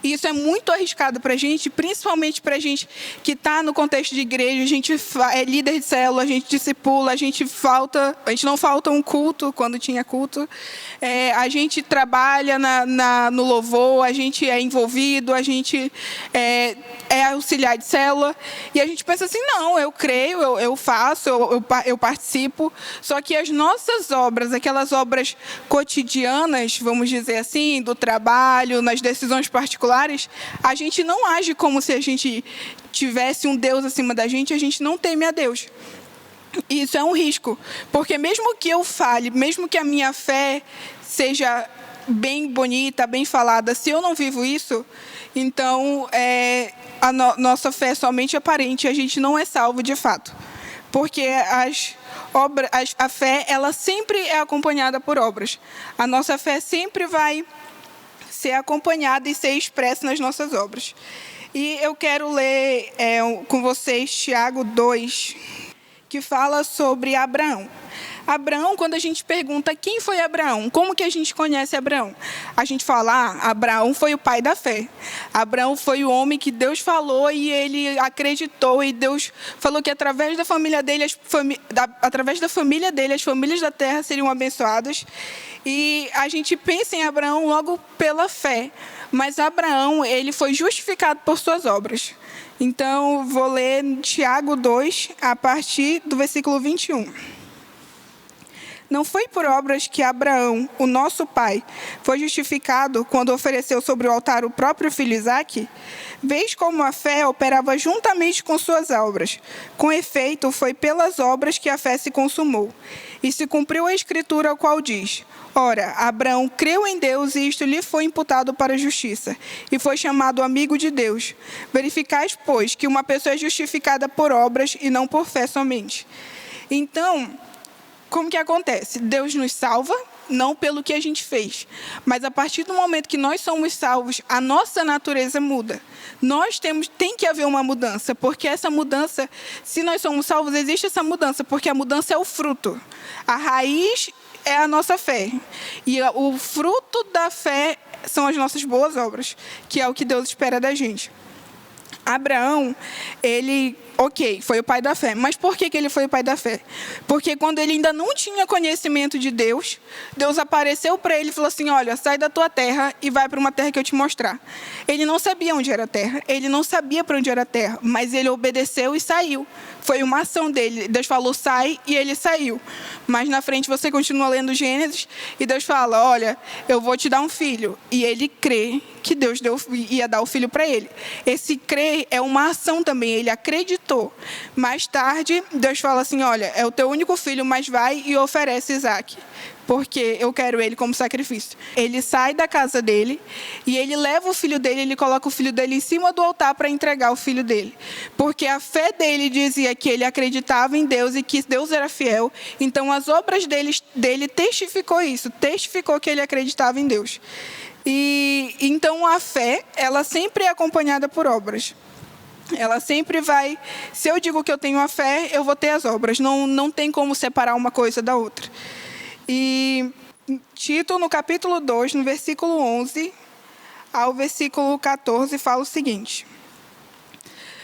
E isso é muito arriscado para a gente, principalmente para a gente que está no contexto de igreja, a gente é líder de célula, a gente discipula, a gente não falta um culto quando tinha culto, a gente trabalha no louvor, a gente é envolvido, a gente é auxiliar de célula, e a gente pensa assim, não, eu creio, eu faço, eu participo, só que as nossas obras, aquelas obras cotidianas, vamos dizer assim, do trabalho, nas decisões particulares, a gente não age como se a gente tivesse um Deus acima da gente, a gente não teme a Deus. E isso é um risco, porque mesmo que eu fale, mesmo que a minha fé seja bem bonita, bem falada, se eu não vivo isso, então nossa fé é somente aparente, a gente não é salvo de fato. Porque a fé, ela sempre é acompanhada por obras. A nossa fé sempre vai ser acompanhada e ser expressa nas nossas obras. E eu quero ler com vocês Tiago 2, que fala sobre Abraão. Abraão, quando a gente pergunta quem foi Abraão, como que a gente conhece Abraão? A gente fala, Abraão foi o pai da fé. Abraão foi o homem que Deus falou e ele acreditou, e Deus falou que através da família dele, as famílias da terra seriam abençoadas. E a gente pensa em Abraão logo pela fé, mas Abraão, ele foi justificado por suas obras. Então, vou ler Tiago 2, a partir do versículo 21. Não foi por obras que Abraão, o nosso pai, foi justificado quando ofereceu sobre o altar o próprio filho Isaque? Vês como a fé operava juntamente com suas obras. Com efeito, foi pelas obras que a fé se consumou. E se cumpriu a escritura, a qual diz: ora, Abraão creu em Deus e isto lhe foi imputado para a justiça, e foi chamado amigo de Deus. Verificais, pois, que uma pessoa é justificada por obras e não por fé somente. Então, como que acontece? Deus nos salva, não pelo que a gente fez, mas a partir do momento que nós somos salvos, a nossa natureza muda. Tem que haver uma mudança, porque essa mudança, se nós somos salvos, existe essa mudança, porque a mudança é o fruto. A raiz é a nossa fé, e o fruto da fé são as nossas boas obras, que é o que Deus espera da gente. Abraão, ele, foi o pai da fé. Mas por que ele foi o pai da fé? Porque quando ele ainda não tinha conhecimento de Deus, Deus apareceu para ele e falou assim, olha, sai da tua terra e vai para uma terra que eu te mostrar. Ele não sabia onde era a terra, ele não sabia para onde era a terra, mas ele obedeceu e saiu. Foi uma ação dele. Deus falou, sai, e ele saiu. Mas na frente você continua lendo Gênesis, e Deus fala, olha, eu vou te dar um filho. E ele crê que Deus ia dar o filho para ele. Esse crer é uma ação também, ele acreditou. Mais tarde, Deus fala assim, olha, é o teu único filho, mas vai e oferece Isaque, porque eu quero ele como sacrifício. Ele sai da casa dele e ele leva o filho dele, ele coloca o filho dele em cima do altar para entregar o filho dele. Porque a fé dele dizia que ele acreditava em Deus e que Deus era fiel. Então, as obras dele testificou isso, testificou que ele acreditava em Deus. E então a fé, ela sempre é acompanhada por obras. Ela sempre vai, se eu digo que eu tenho a fé, eu vou ter as obras. Não tem como separar uma coisa da outra. E Tito, no capítulo 2, no versículo 11 ao versículo 14, fala o seguinte: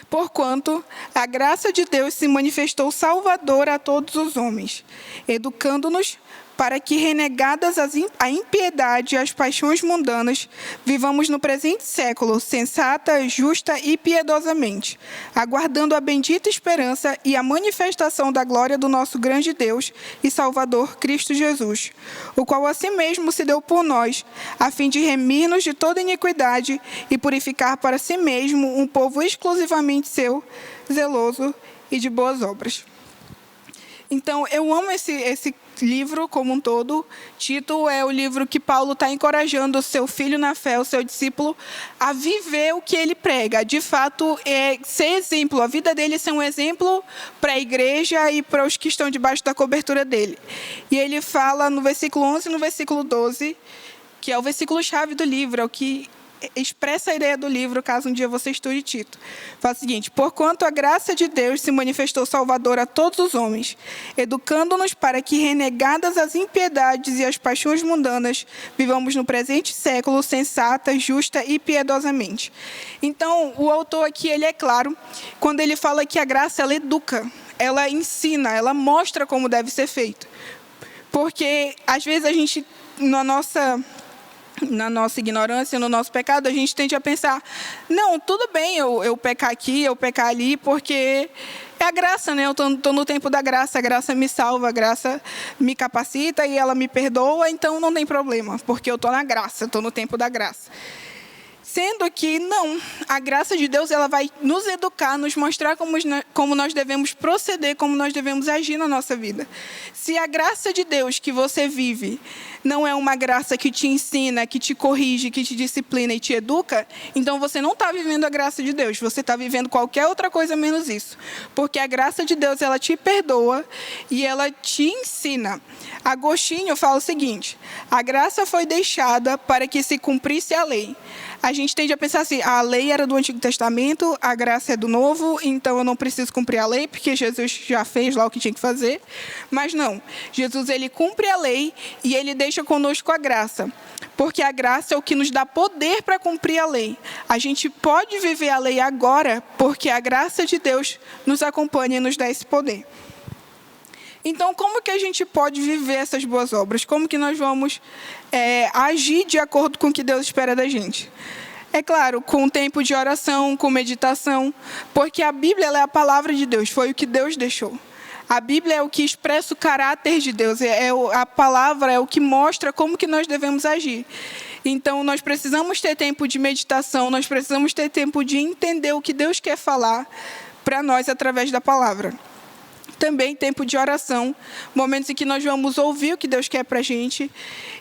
porquanto a graça de Deus se manifestou salvadora a todos os homens, educando-nos para que, renegadas a impiedade e as paixões mundanas, vivamos no presente século, sensata, justa e piedosamente, aguardando a bendita esperança e a manifestação da glória do nosso grande Deus e Salvador, Cristo Jesus, o qual a si mesmo se deu por nós, a fim de remir-nos de toda iniquidade e purificar para si mesmo um povo exclusivamente seu, zeloso e de boas obras. Então, eu amo esse livro como um todo. Tito é o livro que Paulo está encorajando o seu filho na fé, o seu discípulo, a viver o que ele prega. De fato, ser exemplo, a vida dele ser um exemplo para a igreja e para os que estão debaixo da cobertura dele. E ele fala no versículo 11 e no versículo 12, que é o versículo-chave do livro, é o que expressa a ideia do livro, caso um dia você estude Tito. Fala o seguinte: porquanto a graça de Deus se manifestou salvadora a todos os homens, educando-nos para que, renegadas as impiedades e as paixões mundanas, vivamos no presente século sensata, justa e piedosamente. Então, o autor aqui, ele é claro, quando ele fala que a graça, ela educa, ela ensina, ela mostra como deve ser feito. Porque, às vezes, a gente, na nossa ignorância, no nosso pecado, a gente tende a pensar, não, tudo bem eu pecar aqui, eu pecar ali, porque é a graça, né? Eu estou no tempo da graça, a graça me salva, a graça me capacita e ela me perdoa, então não tem problema, porque eu estou na graça, estou no tempo da graça. Sendo que, não, a graça de Deus, ela vai nos educar, nos mostrar como nós devemos proceder, como nós devemos agir na nossa vida. Se a graça de Deus que você vive não é uma graça que te ensina, que te corrige, que te disciplina e te educa, então você não está vivendo a graça de Deus, você está vivendo qualquer outra coisa menos isso. Porque a graça de Deus, ela te perdoa e ela te ensina. Agostinho fala o seguinte: a graça foi deixada para que se cumprisse a lei. A gente tende a pensar assim, a lei era do Antigo Testamento, a graça é do Novo, então eu não preciso cumprir a lei, porque Jesus já fez lá o que tinha que fazer. Mas não, Jesus, ele cumpre a lei e ele deixa conosco a graça, porque a graça é o que nos dá poder para cumprir a lei. A gente pode viver a lei agora, porque a graça de Deus nos acompanha e nos dá esse poder. Então, como que a gente pode viver essas boas obras? Como que nós vamos agir de acordo com o que Deus espera da gente? É claro, com tempo de oração, com meditação, porque a Bíblia, ela é a palavra de Deus, foi o que Deus deixou. A Bíblia é o que expressa o caráter de Deus, a palavra é o que mostra como que nós devemos agir. Então, nós precisamos ter tempo de meditação, nós precisamos ter tempo de entender o que Deus quer falar para nós através da palavra. Também tempo de oração, momentos em que nós vamos ouvir o que Deus quer para a gente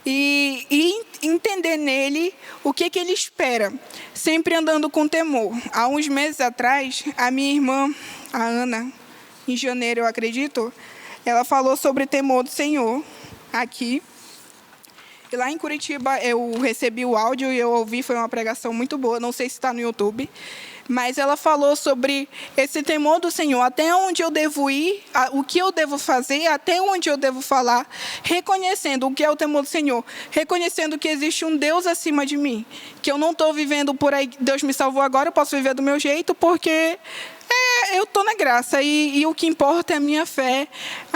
e entender nele o que Ele espera, sempre andando com temor. Há uns meses atrás, a minha irmã, a Ana, em janeiro, eu acredito, ela falou sobre temor do Senhor aqui. E lá em Curitiba, eu recebi o áudio e eu ouvi, foi uma pregação muito boa, não sei se está no YouTube. Mas ela falou sobre esse temor do Senhor, até onde eu devo ir, o que eu devo fazer, até onde eu devo falar, reconhecendo o que é o temor do Senhor, reconhecendo que existe um Deus acima de mim, que eu não estou vivendo por aí, Deus me salvou agora, eu posso viver do meu jeito, porque eu estou na graça e o que importa é a minha fé,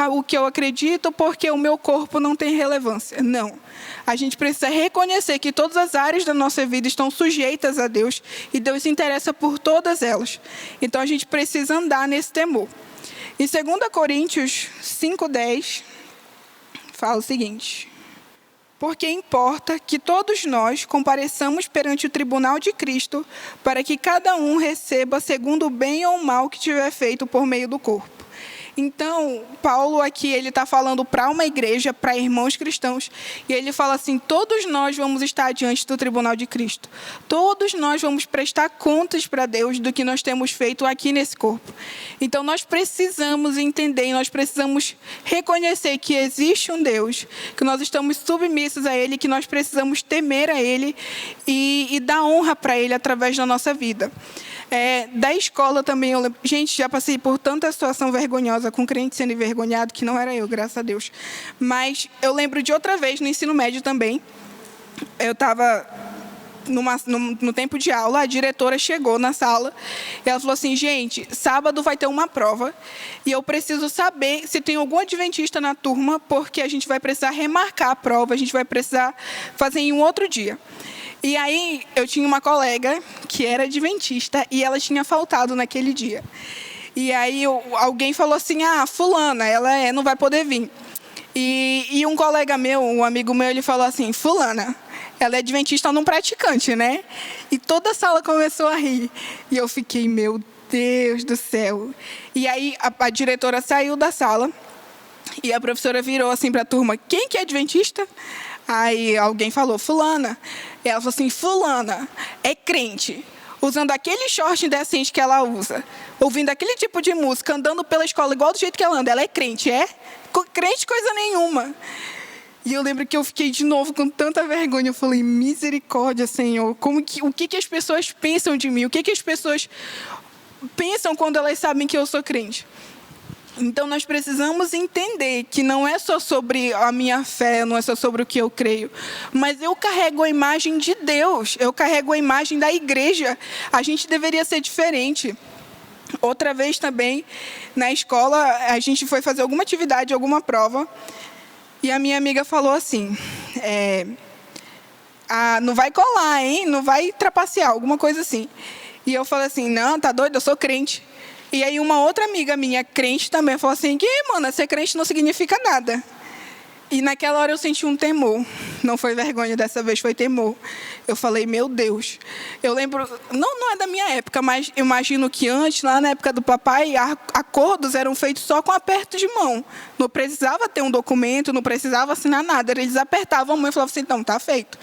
o que eu acredito, porque o meu corpo não tem relevância. Não. A gente precisa reconhecer que todas as áreas da nossa vida estão sujeitas a Deus e Deus se interessa por todas elas. Então, a gente precisa andar nesse temor. Em 2 Coríntios 5:10, fala o seguinte: porque importa que todos nós compareçamos perante o tribunal de Cristo, para que cada um receba segundo o bem ou o mal que tiver feito por meio do corpo. Então, Paulo aqui, ele está falando para uma igreja, para irmãos cristãos, e ele fala assim, todos nós vamos estar diante do tribunal de Cristo. Todos nós vamos prestar contas para Deus do que nós temos feito aqui nesse corpo. Então, nós precisamos entender, nós precisamos reconhecer que existe um Deus, que nós estamos submissos a Ele, que nós precisamos temer a Ele e dar honra para Ele através da nossa vida. Da escola também, eu lembro, gente, já passei por tanta situação vergonhosa com crente sendo envergonhado, que não era eu, graças a Deus. Mas eu lembro de outra vez, no ensino médio também, eu estava no tempo de aula, a diretora chegou na sala e ela falou assim: gente, sábado vai ter uma prova e eu preciso saber se tem algum adventista na turma, porque a gente vai precisar remarcar a prova, a gente vai precisar fazer em um outro dia. E aí eu tinha uma colega que era adventista e ela tinha faltado naquele dia. E aí alguém falou assim: fulana, ela não vai poder vir. E um colega meu, um amigo meu, ele falou assim: fulana, ela é adventista não praticante, né? E toda a sala começou a rir. E eu fiquei, meu Deus do céu. E aí a diretora saiu da sala e a professora virou assim para a turma: quem que é adventista? Aí alguém falou: fulana. E ela falou assim: fulana é crente, usando aquele short indecente que ela usa, ouvindo aquele tipo de música, andando pela escola igual do jeito que ela anda. Ela é crente, é? Crente coisa nenhuma. E eu lembro que eu fiquei de novo com tanta vergonha. Eu falei: misericórdia, Senhor. O que as pessoas pensam de mim? O que as pessoas pensam quando elas sabem que eu sou crente? Então, nós precisamos entender que não é só sobre a minha fé, não é só sobre o que eu creio, mas eu carrego a imagem de Deus, eu carrego a imagem da igreja. A gente deveria ser diferente. Outra vez também, na escola, a gente foi fazer alguma atividade, alguma prova, e a minha amiga falou assim: não vai colar, hein? Não vai trapacear, alguma coisa assim. E eu falei assim: não, tá doido, eu sou crente. E aí uma outra amiga minha, crente também, falou assim: que, mana, ser crente não significa nada. E naquela hora eu senti um temor. Não foi vergonha dessa vez, foi temor. Eu falei: meu Deus. Eu lembro, não é da minha época, mas eu imagino que antes, lá na época do papai, acordos eram feitos só com aperto de mão. Não precisava ter um documento, não precisava assinar nada. Eles apertavam a mão e falavam assim: então, tá feito.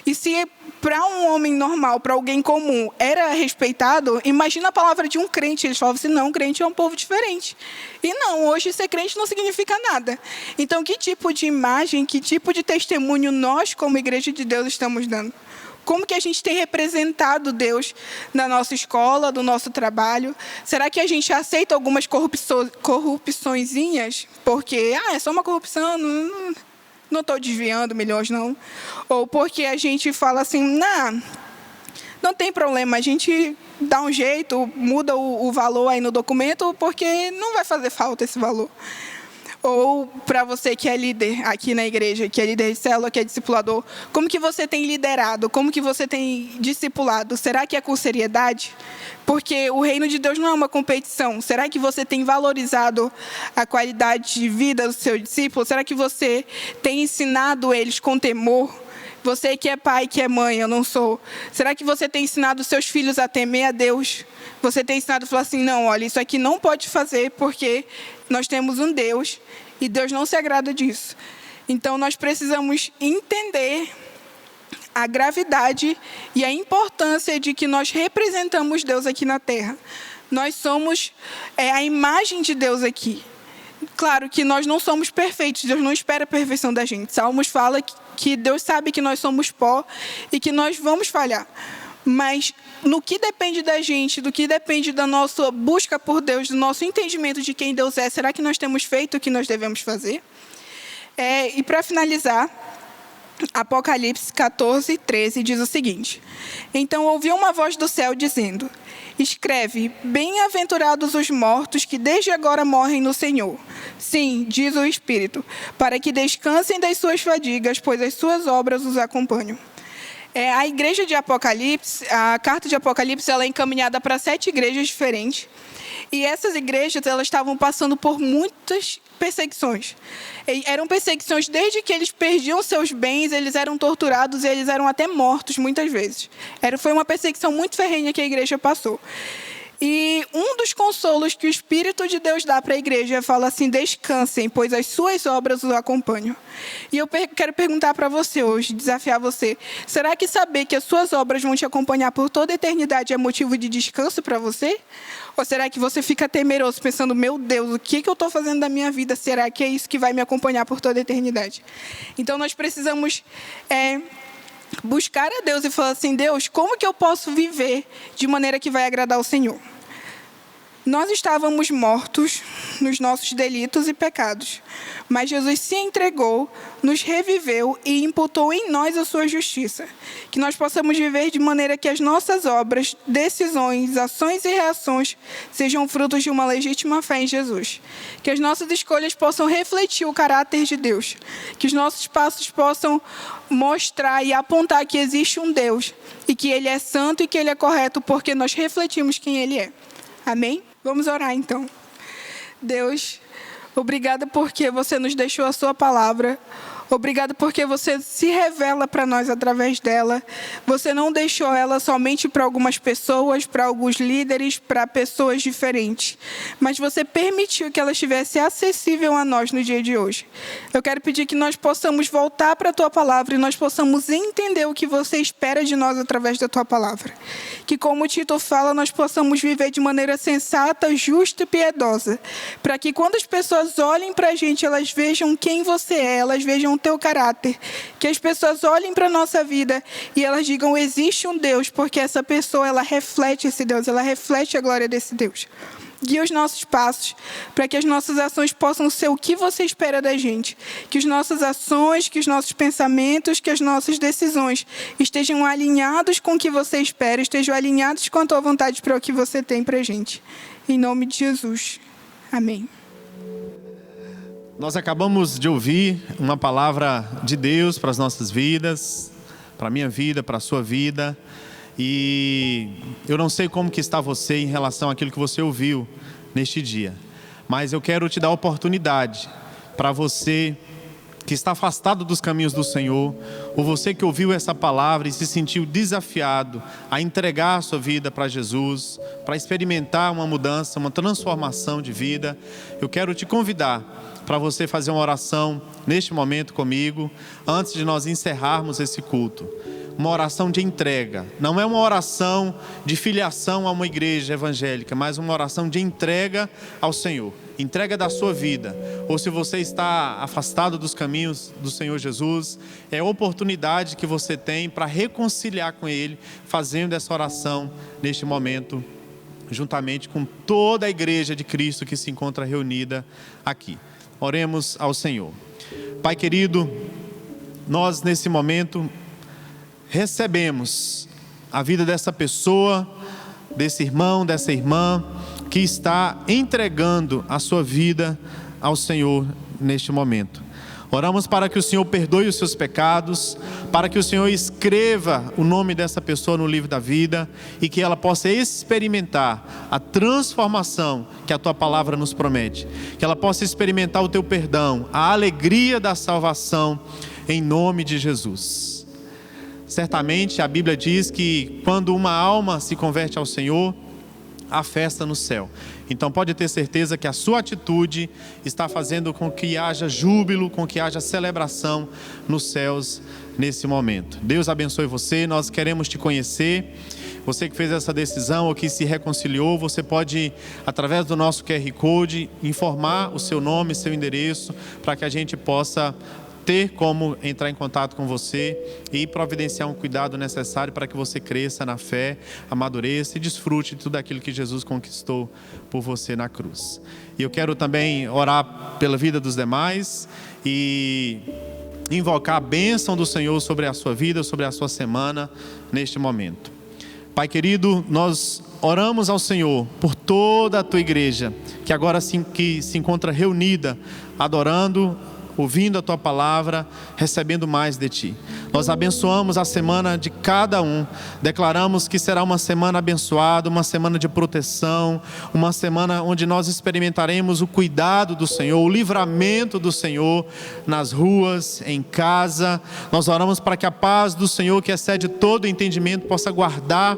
E se para um homem normal, para alguém comum, era respeitado, imagina a palavra de um crente. Eles falavam assim: não, crente é um povo diferente. E não, hoje ser crente não significa nada. Então, que tipo de imagem, que tipo de testemunho nós, como Igreja de Deus, estamos dando? Como que a gente tem representado Deus na nossa escola, no nosso trabalho? Será que a gente aceita algumas corrupçõezinhas? Porque, é só uma corrupção, não estou desviando milhões, não. Ou porque a gente fala assim: não tem problema, a gente dá um jeito, muda o valor aí no documento, porque não vai fazer falta esse valor. Ou para você que é líder aqui na igreja, que é líder de célula, que é discipulador, como que você tem liderado? Como que você tem discipulado? Será que é com seriedade? Porque o reino de Deus não é uma competição. Será que você tem valorizado a qualidade de vida do seu discípulo? Será que você tem ensinado eles com temor? Você que é pai, que é mãe, eu não sou. Será que você tem ensinado seus filhos a temer a Deus? Você tem ensinado a falar assim: não, olha, isso aqui não pode fazer porque nós temos um Deus e Deus não se agrada disso. Então, nós precisamos entender a gravidade e a importância de que nós representamos Deus aqui na Terra. Nós somos a imagem de Deus aqui. Claro que nós não somos perfeitos, Deus não espera a perfeição da gente. Salmos fala que Deus sabe que nós somos pó e que nós vamos falhar. Mas no que depende da gente, do que depende da nossa busca por Deus, do nosso entendimento de quem Deus é, será que nós temos feito o que nós devemos fazer? E para finalizar, Apocalipse 14, 13 diz o seguinte: então ouvi uma voz do céu dizendo: escreve, bem-aventurados os mortos que desde agora morrem no Senhor. Sim, diz o Espírito, para que descansem das suas fadigas, pois as suas obras os acompanham. A igreja de Apocalipse, a carta de Apocalipse, ela é encaminhada para 7 igrejas diferentes. E essas igrejas, elas estavam passando por muitas perseguições. Eram perseguições desde que eles perdiam seus bens, eles eram torturados e eles eram até mortos muitas vezes. Foi uma perseguição muito ferrenha que a igreja passou. E um dos consolos que o Espírito de Deus dá para a igreja fala assim: descansem, pois as suas obras os acompanham. E eu quero perguntar para você hoje, desafiar você: será que saber que as suas obras vão te acompanhar por toda a eternidade é motivo de descanso para você? Ou será que você fica temeroso, pensando: meu Deus, o que eu estou fazendo da minha vida? Será que é isso que vai me acompanhar por toda a eternidade? Então nós precisamos buscar a Deus e falar assim: Deus, como que eu posso viver de maneira que vai agradar ao Senhor? Nós estávamos mortos nos nossos delitos e pecados, mas Jesus se entregou, nos reviveu e imputou em nós a sua justiça. Que nós possamos viver de maneira que as nossas obras, decisões, ações e reações sejam frutos de uma legítima fé em Jesus. Que as nossas escolhas possam refletir o caráter de Deus. Que os nossos passos possam mostrar e apontar que existe um Deus e que Ele é santo e que Ele é correto porque nós refletimos quem Ele é. Amém? Vamos orar então. Deus, obrigada porque você nos deixou a sua palavra. Obrigada porque você se revela para nós através dela. Você não deixou ela somente para algumas pessoas, para alguns líderes, para pessoas diferentes. Mas você permitiu que ela estivesse acessível a nós no dia de hoje. Eu quero pedir que nós possamos voltar para a tua palavra e nós possamos entender o que você espera de nós através da tua palavra. Que, como o Tito fala, nós possamos viver de maneira sensata, justa e piedosa. Para que quando as pessoas olhem para a gente, elas vejam quem você é, elas vejam o teu caráter. Que as pessoas olhem para a nossa vida e elas digam, existe um Deus, porque essa pessoa, ela reflete esse Deus, ela reflete a glória desse Deus. Guia os nossos passos, para que as nossas ações possam ser o que você espera da gente. Que as nossas ações, que os nossos pensamentos, que as nossas decisões estejam alinhados com o que você espera, estejam alinhados com a tua vontade para o que você tem para a gente. Em nome de Jesus. Amém. Nós acabamos de ouvir uma palavra de Deus para as nossas vidas, para a minha vida, para a sua vida. E eu não sei como que está você em relação àquilo que você ouviu neste dia. Mas eu quero te dar a oportunidade para você que está afastado dos caminhos do Senhor, ou você que ouviu essa palavra e se sentiu desafiado a entregar a sua vida para Jesus, para experimentar uma mudança, uma transformação de vida. Eu quero te convidar para você fazer uma oração neste momento comigo, antes de nós encerrarmos esse culto. Uma oração de entrega, não é uma oração de filiação a uma igreja evangélica, mas uma oração de entrega ao Senhor, entrega da sua vida. Ou se você está afastado dos caminhos do Senhor Jesus, é a oportunidade que você tem para reconciliar com Ele, fazendo essa oração neste momento, juntamente com toda a igreja de Cristo que se encontra reunida aqui. Oremos ao Senhor. Pai querido, nós nesse momento recebemos a vida dessa pessoa, desse irmão, dessa irmã, que está entregando a sua vida ao Senhor neste momento. Oramos para que o Senhor perdoe os seus pecados, para que o Senhor escreva o nome dessa pessoa no livro da vida e que ela possa experimentar a transformação que a Tua palavra nos promete. Que ela possa experimentar o Teu perdão, a alegria da salvação, em nome de Jesus. Certamente a Bíblia diz que quando uma alma se converte ao Senhor, há festa no céu. Então pode ter certeza que a sua atitude está fazendo com que haja júbilo, com que haja celebração nos céus nesse momento. Deus abençoe você, nós queremos te conhecer. Você que fez essa decisão ou que se reconciliou, você pode, através do nosso QR Code, informar o seu nome, seu endereço, para que a gente possa ter como entrar em contato com você e providenciar um cuidado necessário para que você cresça na fé, amadureça e desfrute de tudo aquilo que Jesus conquistou por você na cruz. E eu quero também orar pela vida dos demais e invocar a bênção do Senhor sobre a sua vida, sobre a sua semana neste momento. Pai querido, nós oramos ao Senhor por toda a Tua igreja, que agora sim que se encontra reunida, adorando, ouvindo a Tua palavra, recebendo mais de Ti. Nós abençoamos a semana de cada um, declaramos que será uma semana abençoada, uma semana de proteção, uma semana onde nós experimentaremos o cuidado do Senhor, o livramento do Senhor nas ruas, em casa. Nós oramos para que a paz do Senhor, que excede todo entendimento, possa guardar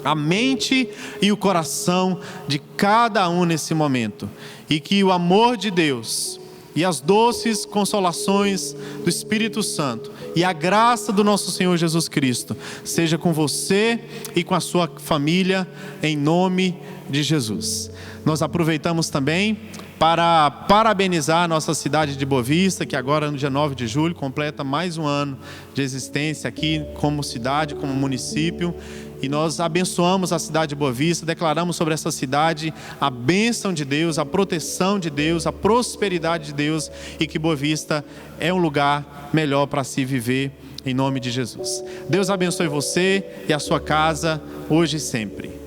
a mente e o coração de cada um nesse momento, e que o amor de Deus e as doces consolações do Espírito Santo e a graça do nosso Senhor Jesus Cristo seja com você e com a sua família, em nome de Jesus. Nós aproveitamos também para parabenizar a nossa cidade de Boa Vista, que agora no dia 9 de julho completa mais um ano de existência aqui como cidade, como município. E nós abençoamos a cidade de Boa Vista, declaramos sobre essa cidade a bênção de Deus, a proteção de Deus, a prosperidade de Deus, e que Boa Vista é um lugar melhor para se viver, em nome de Jesus. Deus abençoe você e a sua casa, hoje e sempre.